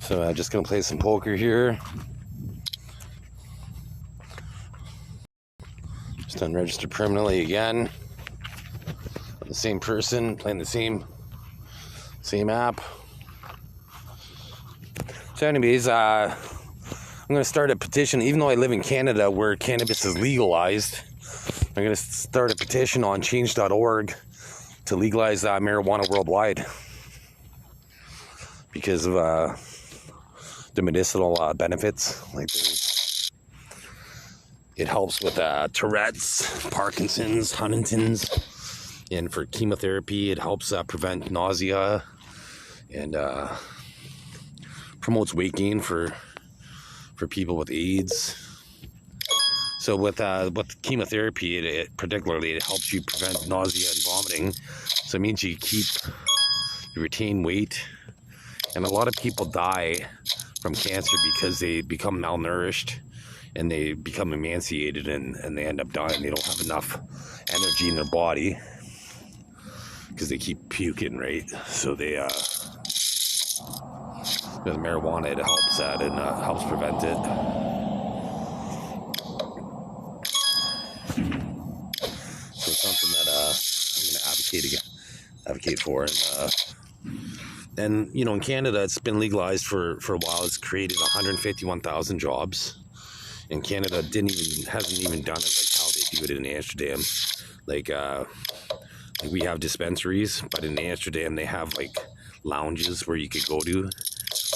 So I'm just gonna play some poker here. Just unregistered permanently again. The same person playing the same app. So anyways, I'm gonna start a petition. Even though I live in Canada where cannabis is legalized, I'm gonna start a petition on change.org to legalize marijuana worldwide because of the medicinal benefits. Like it helps with Tourette's, Parkinson's, Huntington's, and for chemotherapy, it helps prevent nausea and promotes weight gain for people with AIDS. So with chemotherapy, it particularly it helps you prevent nausea and vomiting. So it means you retain weight, and a lot of people die from cancer because they become malnourished and they become emaciated and they end up dying. They don't have enough energy in their body because they keep puking, right? So they with marijuana, it helps that and helps prevent it. So it's something that I'm going to advocate for. And you know, in Canada, it's been legalized for a while. It's created 151,000 jobs. And Canada hasn't even done it like how they do it in Amsterdam. Like we have dispensaries, but in Amsterdam they have like lounges where you could go to.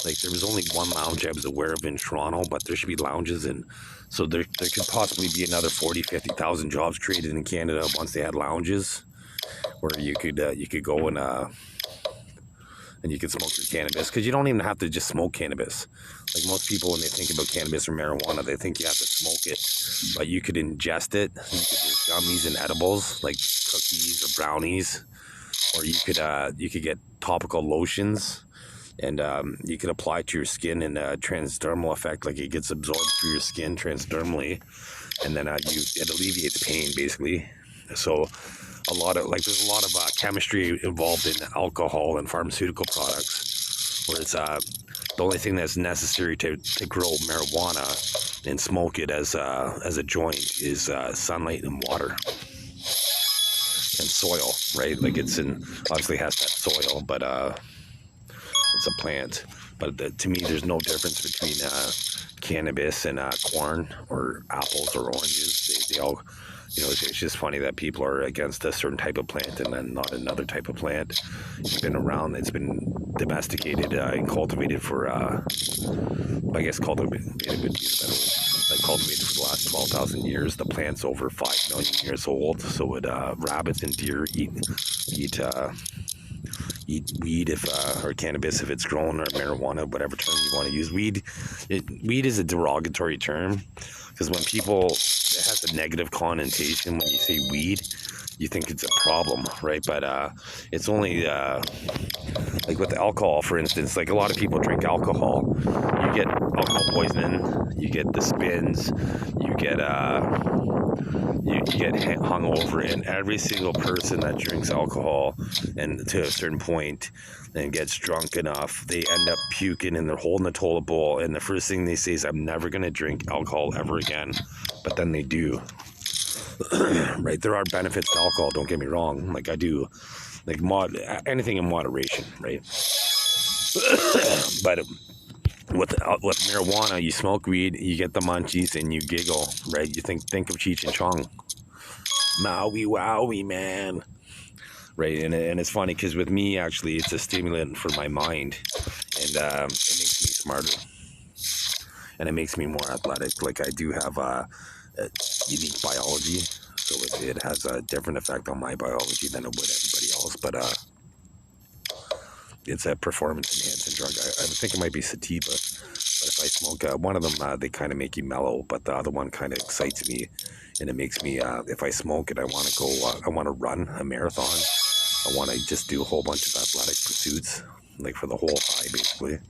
Like there was only one lounge I was aware of in Toronto, but there should be lounges, and so there could possibly be another 50,000 jobs created in Canada once they had lounges where you could go and you can smoke your cannabis, because you don't even have to just smoke cannabis. Like most people, when they think about cannabis or marijuana, they think you have to smoke it, but you could ingest it. You could do gummies and edibles like cookies or brownies, or you could get topical lotions, and you can apply it to your skin in a transdermal effect, like it gets absorbed through your skin transdermally, and then it alleviates pain basically. So there's a lot of chemistry involved in alcohol and pharmaceutical products, where it's the only thing that's necessary to grow marijuana and smoke it as a joint is sunlight and water and soil, right? Like obviously has that soil, but it's a plant. But to me, there's no difference between cannabis and corn or apples or oranges. They all, it's just funny that people are against a certain type of plant and then not another type of plant. It's been around, it's been domesticated and cultivated for, I guess cultivated would be a better word. Like cultivated for the last 12,000 years. The plant's over 5 million years old. So would rabbits and deer eat weed or cannabis if it's grown, or marijuana, whatever term you want to use. Weed is a derogatory term, because when it has a negative connotation. When you say weed, you think it's a problem, right? But it's only like with alcohol, for instance. Like a lot of people drink alcohol, you get alcohol poisoning, you get the spins, you get hungover, and every single person that drinks alcohol and to a certain point and gets drunk enough, they end up puking and they're holding a toilet bowl, and the first thing they say is, I'm never going to drink alcohol ever again. But then they do. Right? There are benefits to alcohol, don't get me wrong. Like I do, like anything in moderation, right? But with marijuana, you smoke weed, you get the munchies, and you giggle, right? You think of Cheech and Chong. Maui wowie, man. Right, and it's funny because with me, actually, it's a stimulant for my mind, and it makes me smarter, and it makes me more athletic. Like I do have a unique biology, so it has a different effect on my biology than it would everybody else. But it's a performance-enhancing drug. I think it might be sativa, but if I smoke one of them, they kind of make you mellow, but the other one kind of excites me, and it makes me. If I smoke it, I want to go. I want to run a marathon. I want to just do a whole bunch of athletic pursuits, like for the whole high, basically.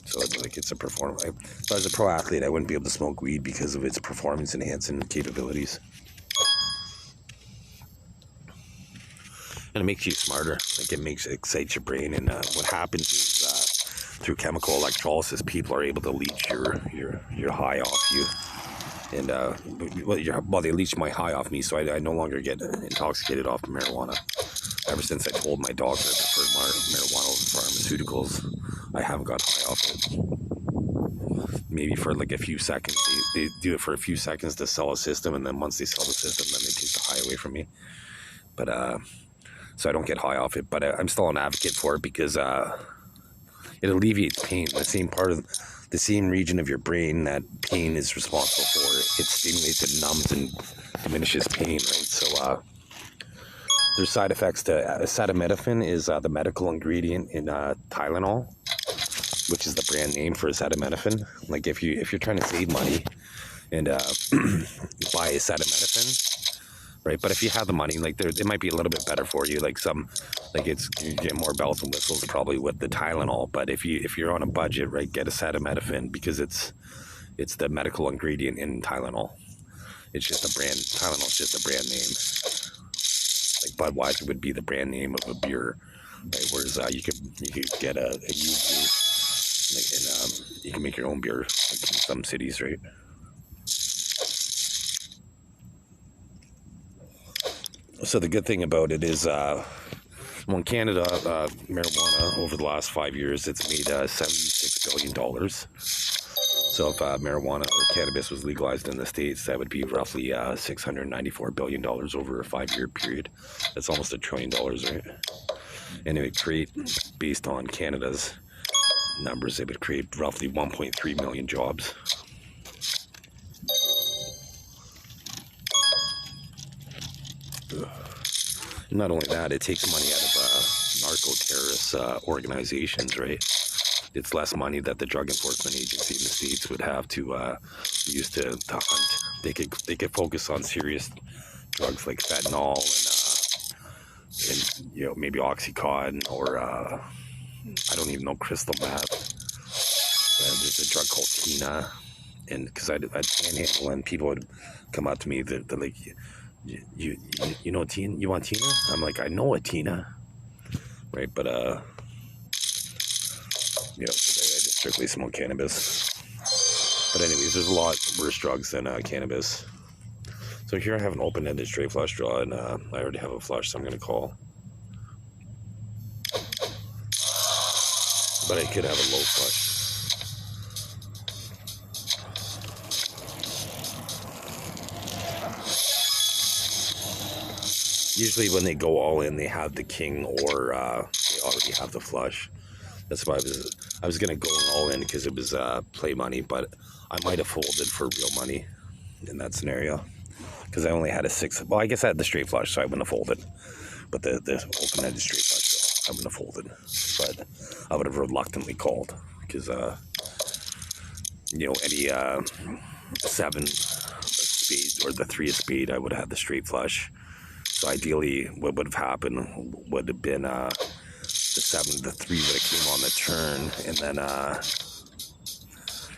So it's a performance. If I was a pro athlete, I wouldn't be able to smoke weed because of its performance-enhancing capabilities. And it makes you smarter. Like it excites your brain. And what happens is through chemical electrolysis, people are able to leach your high off you. And well, they leached my high off me, so I no longer get intoxicated off marijuana. Ever since I told my doctor I preferred marijuana over pharmaceuticals, I haven't got high off it. Maybe for like a few seconds. They do it for a few seconds to sell a system, and then once they sell the system, then they take the high away from me. But so I don't get high off it. But I'm still an advocate for it because it alleviates pain. The same part of the same region of your brain that pain is responsible for. It stimulates, it numbs, and diminishes pain, right? So there's side effects to acetaminophen is the medical ingredient in Tylenol, which is the brand name for acetaminophen. Like if you're trying to save money and buy acetaminophen, right? But if you have the money, like it might be a little bit better for you. Like you get more bells and whistles probably with the Tylenol. But if you're on a budget, right, get acetaminophen because it's the medical ingredient in Tylenol. It's just a brand. Tylenol's just a brand name. Like Budweiser would be the brand name of a beer, right? Whereas you could get a beer, like, and you can make your own beer like in some cities, right? So the good thing about it is, in Canada, marijuana over the last 5 years, it's made $76 billion. So if marijuana or cannabis was legalized in the States, that would be roughly $694 billion over a 5-year period. That's almost $1 trillion, right? And it would create, based on Canada's numbers, it would create roughly 1.3 million jobs. Not only that, it takes money out of narco-terrorist organizations, right? It's less money that the Drug Enforcement Agency in the States would have to use to hunt. They could focus on serious drugs like fentanyl and maybe Oxycontin or I don't even know, crystal meth. There's a drug called Tina, and because I'd panhandle and people would come up to me, they're like, you know Tina? You want Tina? I'm like, I know a Tina, right? But I just strictly smoke cannabis. But anyways, there's a lot worse drugs than cannabis. So here I have an open-ended straight flush draw, and I already have a flush, so I'm going to call. But I could have a low flush. Usually when they go all in, they have the king or they already have the flush. That's why I was going to go all in because it was play money, but I might have folded for real money in that scenario because I only had a 6. Well, I guess I had the straight flush, so I wouldn't have folded. But the open-ended straight flush, so I wouldn't have folded. But I would have reluctantly called because, any 7 spade or the 3 of spade, I would have had the straight flush. So ideally, what would have happened would have been the 7, the 3 would have came on the turn,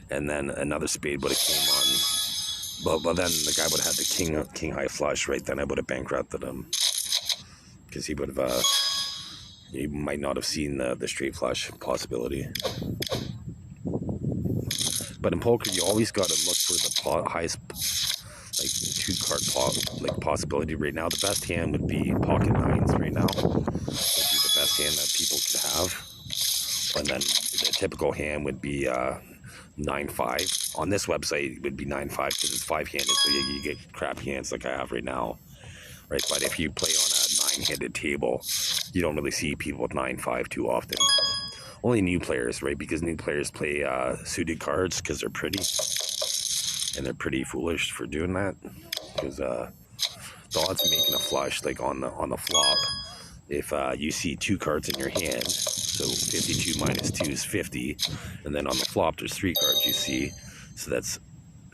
and then another spade would have came on. But then the guy would have had the king high flush, right? Then I would have bankrupted him because he would have he might not have seen the straight flush possibility. But in poker, you always got to look for the highest, like 2-card possibility right now. The best hand would be pocket 9s right now. Would be the best hand that people could have. And then the typical hand would be 9-5. On this website, it would be 9-5 because it's 5-handed, so you get crappy hands like I have right now, right? But if you play on a 9-handed table, you don't really see people with 9-5 too often. Only new players, right? Because new players play suited cards because they're pretty. And they're pretty foolish for doing that because the odds of making a flush, like on the flop, if you see 2 cards in your hand, so 52 minus 2 is 50, and then on the flop there's 3 cards you see, so that's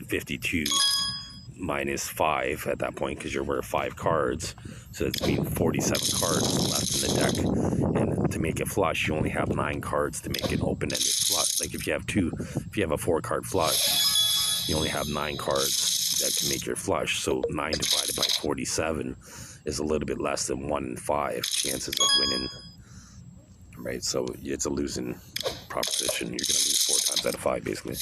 52 minus 5 at that point because you're aware of 5 cards, so that's mean 47 cards left in the deck. And to make a flush, you only have 9 cards to make an open-ended flush. Like if you have a 4-card flush, you only have 9 cards that can make your flush. So 9 divided by 47 is a little bit less than 1 in 5 chances of winning, right? So it's a losing proposition. You're going to lose 4 times out of 5, basically.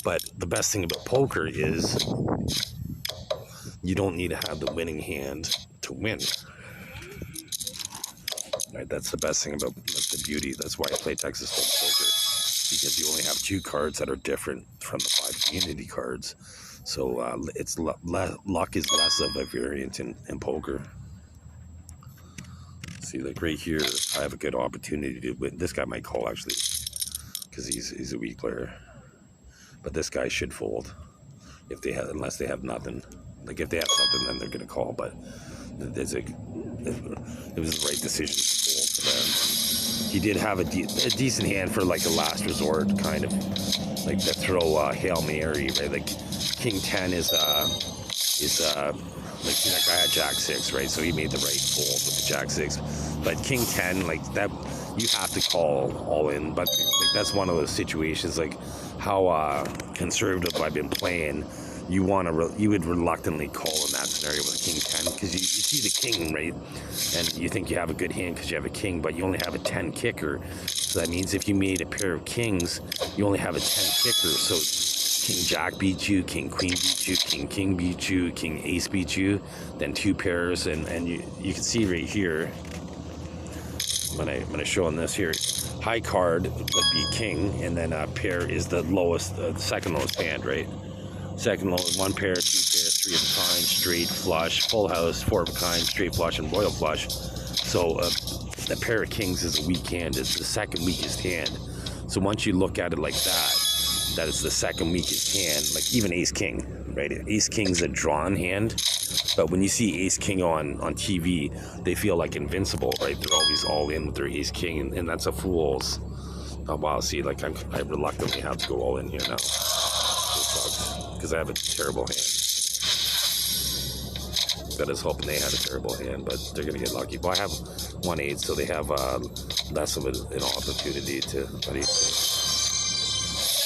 But the best thing about poker is you don't need to have the winning hand to win. Right? That's the best thing about the beauty. That's why I play Texas Hold'em poker, because you only have 2 cards that are different from the 5 community cards. So it's luck is less of a variant in poker. See, like right here, I have a good opportunity to win. This guy might call, actually, because he's a weak player. But this guy should fold if they have, unless they have nothing. Like if they have something, then they're gonna call. But it was the right decision to fold for them. He did have a decent hand for like a last resort, kind of like to throw Hail Mary, right? Like King 10 is like, see, that guy had Jack 6, right? So he made the right fold with the Jack 6. But King 10, like that, you have to call all in. But like, that's one of those situations, like how conservative I've been playing. You would reluctantly call in that scenario with King 10, because you see the king, right? And you think you have a good hand because you have a king, but you only have a 10 kicker. So that means if you made a pair of kings, you only have a 10 kicker. So King Jack beats you, King Queen beats you, King King beats you, King Ace beats you, then 2 pairs, and you can see right here, when I show on this here, high card would be king, and then a pair is the lowest, the second lowest hand, right? Second lowest, 1 pair, 2 pairs, 3 of a kind, straight, flush, full house, 4 of a kind, straight flush, and royal flush. So a pair of kings is a weak hand. It's the second weakest hand. So once you look at it like that is the second weakest hand. Like even ace king, right? Ace king's a drawn hand, but when you see ace king on TV, they feel like invincible, right? They're always all in with their ace king, and that's a fool's. Oh wow, see, like I reluctantly have to go all in here now, because I have a terrible hand. I was hoping they had a terrible hand, but they're gonna get lucky. Well, I have 1/8, so they have less of an opportunity to. What do you think?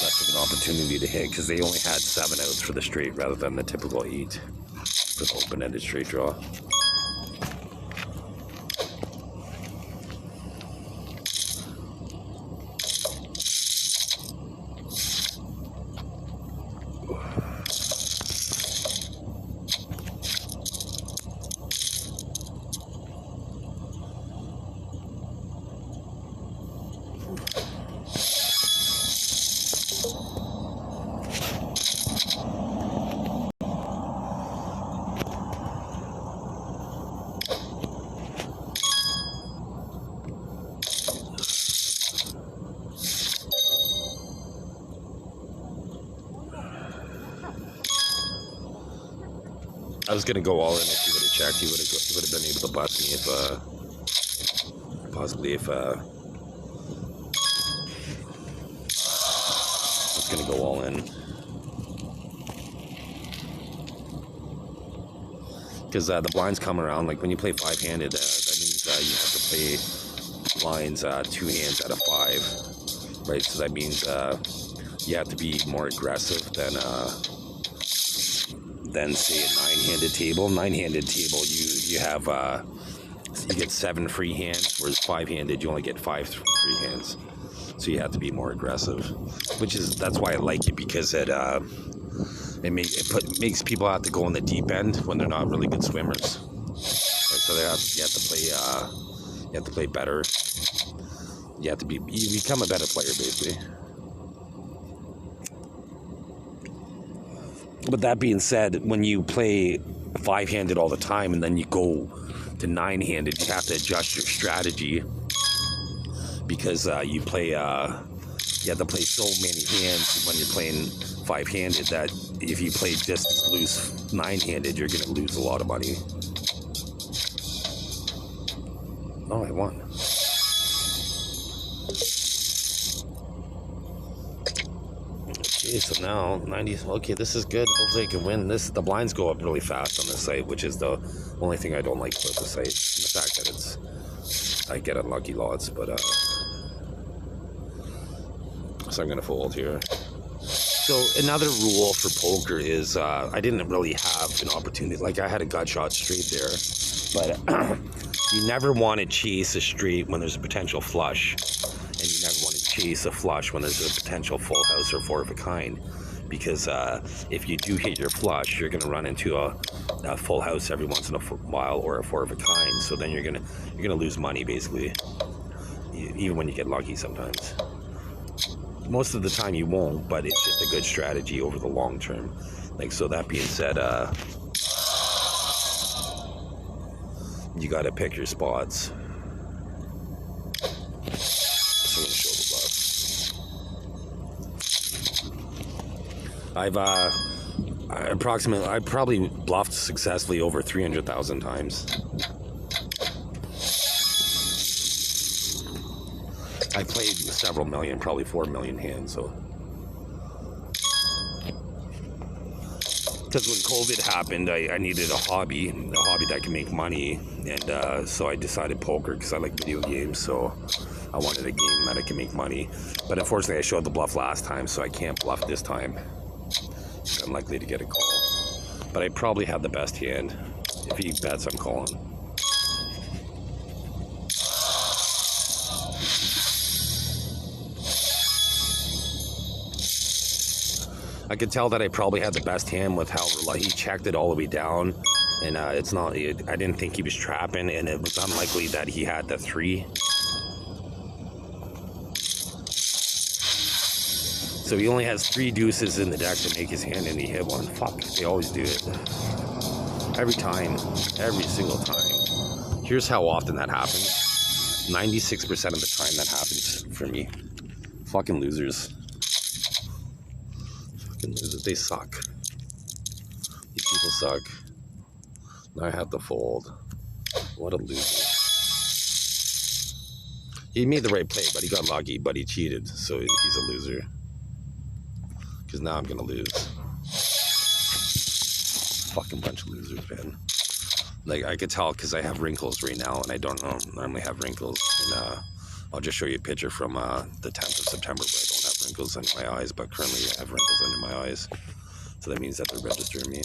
Less of an opportunity to hit, because they only had 7 outs for the straight rather than the typical 8 for the open-ended straight draw. I was gonna go all in if he would have checked. He would have been able to bust me if possibly if I was gonna go all in, because the blinds come around. Like when you play 5-handed, that means you have to play blinds 2 hands out of 5, right? So that means you have to be more aggressive than say a 9-handed table. 9-handed table, you have you get 7 free hands, whereas 5-handed you only get 5 free hands. So you have to be more aggressive, that's why I like it, because it makes people have to go in the deep end when they're not really good swimmers. Right? So you have to play better. You become a better player, basically. But that being said, when you play 5-handed all the time and then you go to 9-handed, you have to adjust your strategy, because you have to play so many hands when you're playing 5-handed that if you play just as loose 9-handed, you're going to lose a lot of money. Oh, I won. Okay, so now 90. Okay, this is good. Hopefully I can win this. The blinds go up really fast on this site, which is the only thing I don't like about the site. The fact that I get unlucky lots, but so I'm gonna fold here. So another rule for poker is I didn't really have an opportunity. Like I had a gut shot straight there, but you never want to chase a straight when there's a potential flush. and you never want to chase a flush when there's a potential full house or 4 of a kind, because if you do hit your flush, you're going to run into a full house every once in a while or a 4 of a kind. So then you're gonna lose money basically, even when you get lucky sometimes. Most of the time you won't, but it's just a good strategy over the long term. Like, so that being said, you got to pick your spots. So I'm gonna show the bluff. I probably bluffed successfully over 300,000 times. I played several million, probably 4 million hands, so. Because when COVID happened, I needed a hobby that can make money, and so I decided poker because I like video games, so I wanted a game that I can make money. But unfortunately, I showed the bluff last time, so I can't bluff this time. It's unlikely to get a call. But I probably had the best hand. If he bets, I'm calling. I could tell that I probably had the best hand with how he checked it all the way down, and it's not. I didn't think he was trapping, and it was unlikely that he had the 3. So he only has 3 deuces in the deck to make his hand, and he hit one. Fuck, they always do it. Every time, every single time. Here's how often that happens. 96% of the time that happens for me. Fucking losers. They suck. These people suck. Now I have to fold. What a loser. He made the right play, but he got lucky, but he cheated, so he's a loser. Because now I'm gonna lose. Fucking bunch of losers, man. Like, I could tell because I have wrinkles right now, and I don't normally have wrinkles. And I'll just show you a picture from the 10th of September where I don't have wrinkles under my eyes, but currently I have wrinkles under my eyes. So that means that they're registering me.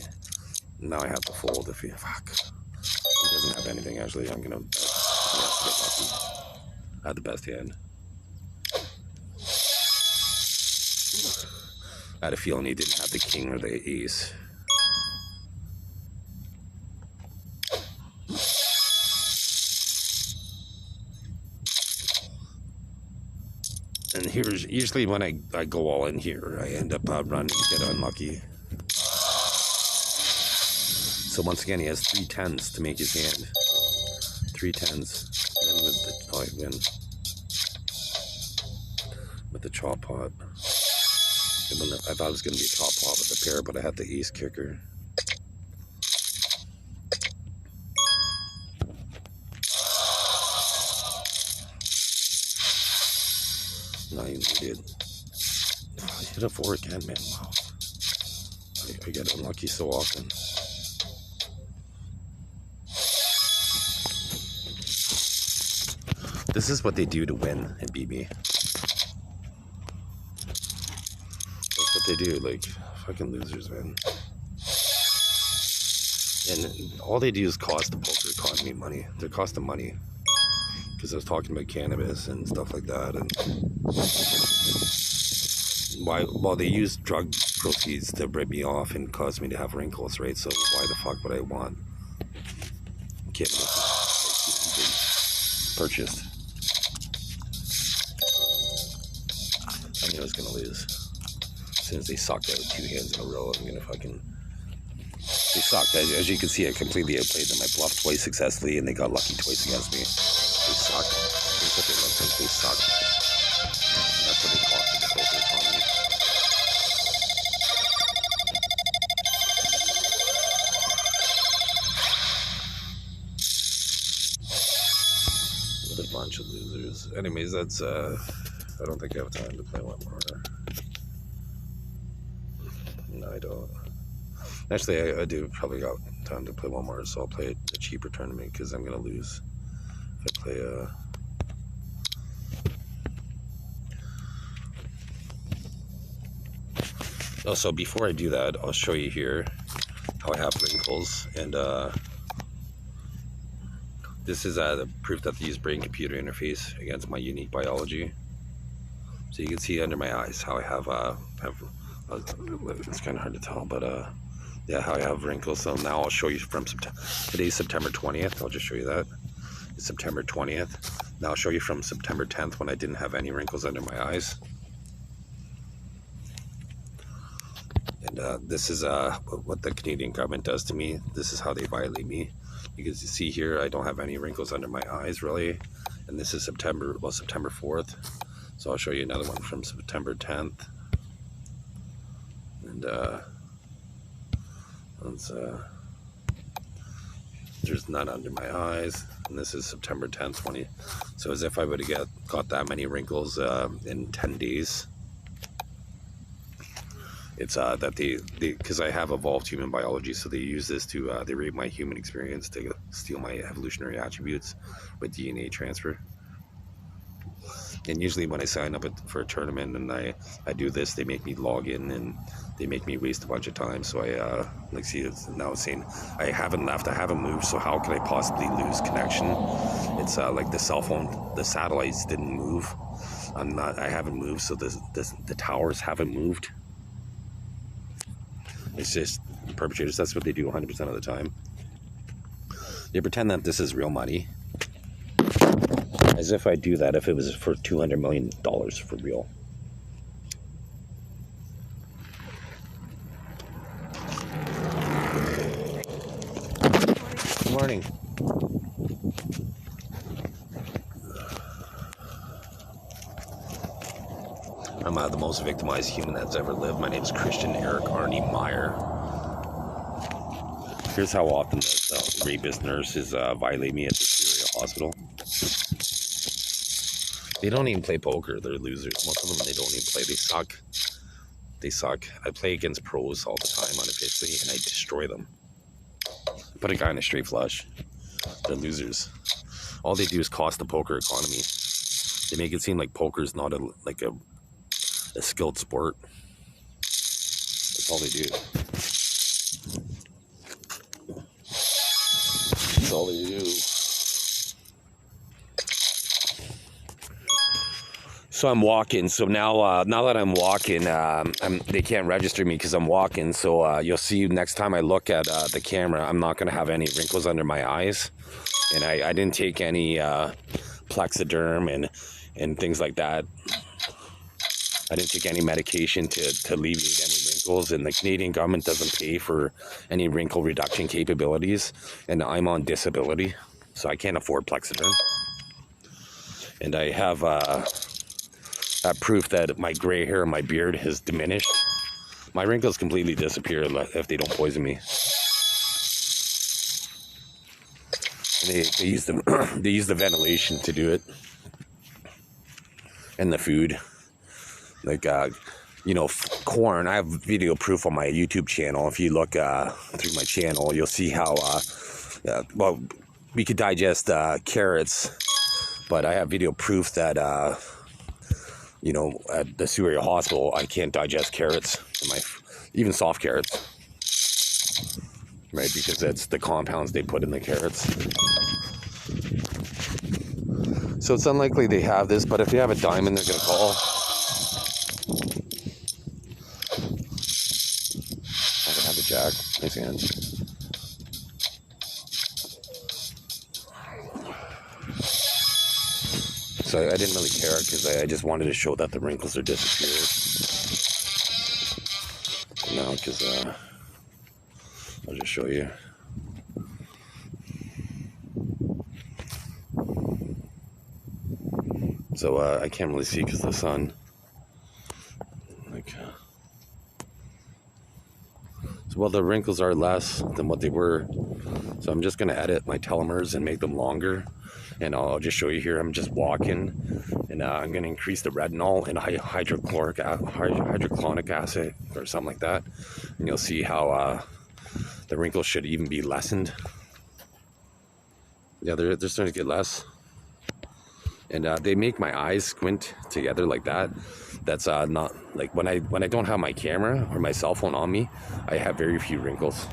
Now I have to fold if he... Fuck. He doesn't have anything, actually. I'm gonna... He has to get lucky. I had the best hand. I had a feeling he didn't have the king or the ace. And here's usually when I go all in here, I end up running, get unlucky. So once again, he has 3 10s to make his hand. 3 10s. Then with the I win with the chop pot. I thought it was going to be a chop pot with the pair, but I had the ace kicker. Not even needed. I hit a 4 again, man. Wow. I get unlucky so often. This is what they do to win and beat me. That's what they do, like, fucking losers, man. And all they do is cost the poker economy money. They're costing money. Because I was talking about cannabis and stuff like that, and well, they use drug proceeds to rip me off and cause me to have wrinkles, right? So why the fuck would I want cannabis purchased? I knew I was gonna lose. As soon as they sucked out 2 hands in a row, I'm gonna fucking... They sucked. As you can see, I completely outplayed them. I bluffed twice successfully, and they got lucky twice against me. They suck. Here's what they look like. They suck. And that's what they cost in the poker economy. What a bunch of losers. Anyways, that's I don't think I have time to play one more. No, I don't. Actually, I do probably got time to play one more, so I'll play a cheaper tournament because I'm gonna lose if I play Also, before I do that, I'll show you here how I have wrinkles, and this is the proof that they use brain-computer interface against my unique biology. So you can see under my eyes how I have it's kind of hard to tell, but yeah, how I have wrinkles. So now I'll show you from today's September 20th. I'll just show you that. It's September 20th. Now I'll show you from September 10th when I didn't have any wrinkles under my eyes. And this is what the Canadian government does to me. This is how they violate me. You can see here, I don't have any wrinkles under my eyes, really. And this is September 4th. So I'll show you another one from September 10th. And there's none under my eyes. And this is September 10th, 20. So as if I would have got that many wrinkles in 10 days. It's that because I have evolved human biology, so they use this to, they rape my human experience to steal my evolutionary attributes with DNA transfer. And usually when I sign up for a tournament and I do this, they make me log in and they make me waste a bunch of time. So I, like, see, it's now saying I haven't left, I haven't moved, so how could I possibly lose connection? It's like the cell phone, the satellites didn't move. I haven't moved, so the towers haven't moved. It's just perpetrators. That's what they do 100% of the time. They pretend that this is real money. As if I do that if it was for $200 million for real. Good morning. I'm the most victimized human that's ever lived. My name is Christian Eric Arnie Meyer. Here's how often the rapist nurses violate me at the CEAM hospital. They don't even play poker. They're losers. Most of them, they don't even play. They suck. They suck. I play against pros all the time unofficially, and I destroy them. Put a guy in a straight flush. They're losers. All they do is cost the poker economy. They make it seem like poker is not a skilled sport. That's all they do. That's all they do. So I'm walking. So now that I'm walking, they can't register me because I'm walking. So you'll see next time I look at the camera, I'm not going to have any wrinkles under my eyes. And I didn't take any Plexiderm and things like that. I didn't take any medication to alleviate any wrinkles, and the Canadian government doesn't pay for any wrinkle reduction capabilities, and I'm on disability, so I can't afford Plexiderm. And I have proof that my gray hair and my beard has diminished. My wrinkles completely disappear if they don't poison me. And they use they use the ventilation to do it, and the food. Like, corn. I have video proof on my YouTube channel. If you look through my channel, you'll see how, well, we could digest carrots, but I have video proof that, at the CEAM hospital, I can't digest carrots, even soft carrots, right? Because that's the compounds they put in the carrots. So it's unlikely they have this, but if they have a diamond, they're going to call. Jack, nice hand. So I didn't really care because I just wanted to show that the wrinkles are disappearing. Now, because I'll just show you. So I can't really see because of the sun. Well, the wrinkles are less than what they were, so I'm just going to edit my telomeres and make them longer, and I'll just show you here. I'm just walking, and I'm going to increase the retinol and hydrochloric acid or something like that, and you'll see how the wrinkles should even be lessened. Yeah, they're starting to get less, and they make my eyes squint together like that. That's not like when I don't have my camera or my cell phone on me, I have very few wrinkles.